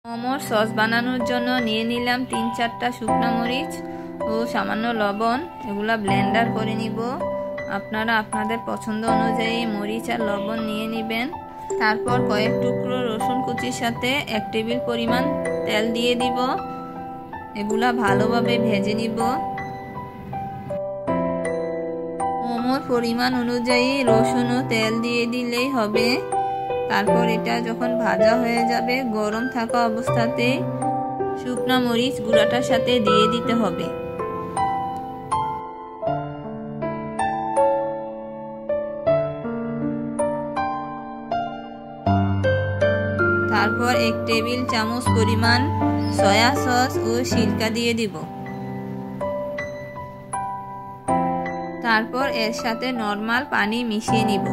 মোমোর সস বানানোর জন্য নিয়ে নিলাম 3-4টা শুকনো মরিচ ও সামান্য লবণ। এগুলা ব্লেন্ডার করে নিব। আপনারা আপনাদের পছন্দ অনুযায়ী মরিচ আর লবণ নিয়ে নেবেন। তারপর কয়েক টুকরো রসুন কুচির সাথে 1 টেবিল পরিমাণ তেল দিয়ে দিব। এগুলা ভালোভাবে ভেজে নিব। মোমোর পরিমাণ অনুযায়ী রসুন ও তেল দিয়ে দিলেই হবে। তারপর এটা যখন ভাজা হয়ে যাবে গরম থাকা অবস্থাতে শুকনো মরিচ গুঁড়াটার সাথে দিয়ে দিতে হবে। তারপর 1 টেবিল চামচ পরিমাণ সয়া সস ও সিরকা দিয়ে দিব। তারপর এর সাথে নরমাল পানি মিশিয়ে নিব।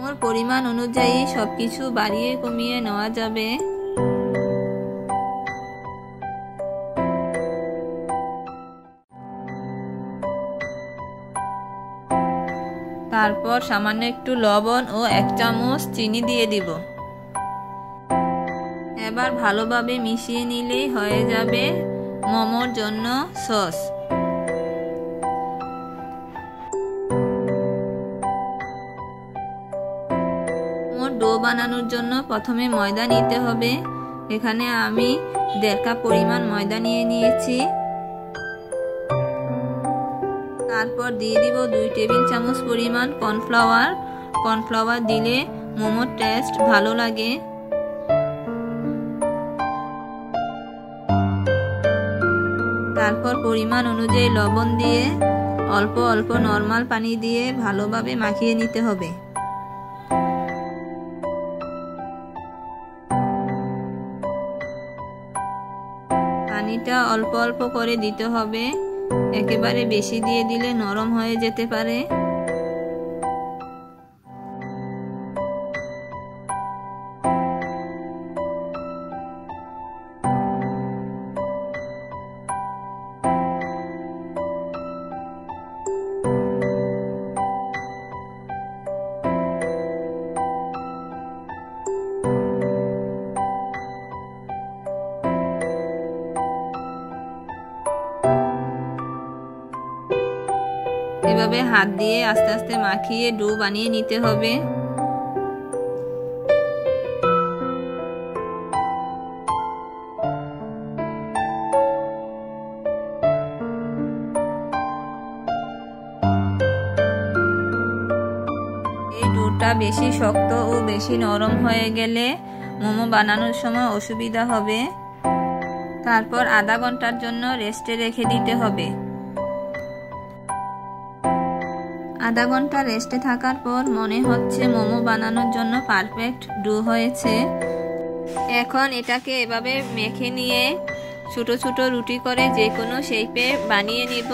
মোর পরিমাণ অনুযায়ী সবকিছু বাড়িয়ে কমিয়ে নেওয়া যাবে। তারপর সামান্য একটু লবণ ও 1 চামচ চিনি দিয়ে দিব। এবার ভালোভাবে মিশিয়ে নিলেই হয়ে যাবে মোমোর জন্য সস। ডো বানানোর জন্য প্রথমে ময়দা নিতে হবে। এখানে আমি 1.5 কাপ পরিমাণ ময়দা নিয়ে নিয়েছি। তারপর দিয়ে দিব 2 টেবিল চামচ পরিমাণ কর্নফ্লাওয়ার। কর্নফ্লাওয়ার দিলে মোমোর টেস্ট ভালো লাগে। তারপর পরিমাণ অনুযায়ী লবণ দিয়ে অল্প অল্প নরমাল পানি দিয়ে ভালোভাবে মাখিয়ে নিতে হবে। পানিটা অল্প অল্প করে দিতে হবে। একেবারে বেশি দিয়ে দিলে নরম হয়ে যেতে পারে। এভাবে হাত দিয়ে আস্তে আস্তে মাখিয়ে ডো বানিয়ে নিতে হবে। এই ডোটা বেশি শক্ত ও বেশি নরম হয়ে গেলে মোমো বানানোর সময় অসুবিধা হবে। তারপর আধা ঘন্টার জন্য রেস্টে রেখে দিতে হবে। আধা ঘন্টা রেস্টে থাকার পর মনে হচ্ছে মোমো বানানোর জন্য পারফেক্ট ডো হয়েছে। এখন এটাকে এভাবে মেখে নিয়ে ছোট ছোট রুটি করে যে কোনো শেপে বানিয়ে নিব।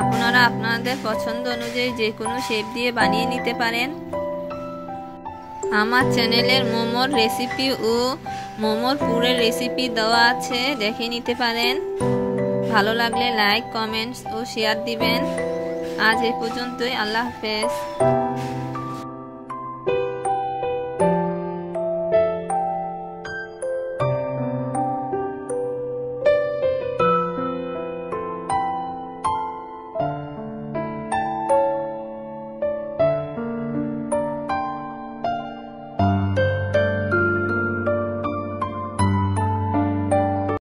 আপনারা আপনাদের পছন্দ অনুযায়ী যে কোনো শেপ দিয়ে বানিয়ে নিতে পারেন। আমার চ্যানেলের মোমোর রেসিপি ও মোমোর পুরের রেসিপি দেওয়া আছে, দেখে নিতে পারেন। ভালো লাগলে লাইক, কমেন্টস ও শেয়ার দিবেন। আজ এই পর্যন্তই। আল্লাহ হাফেজ।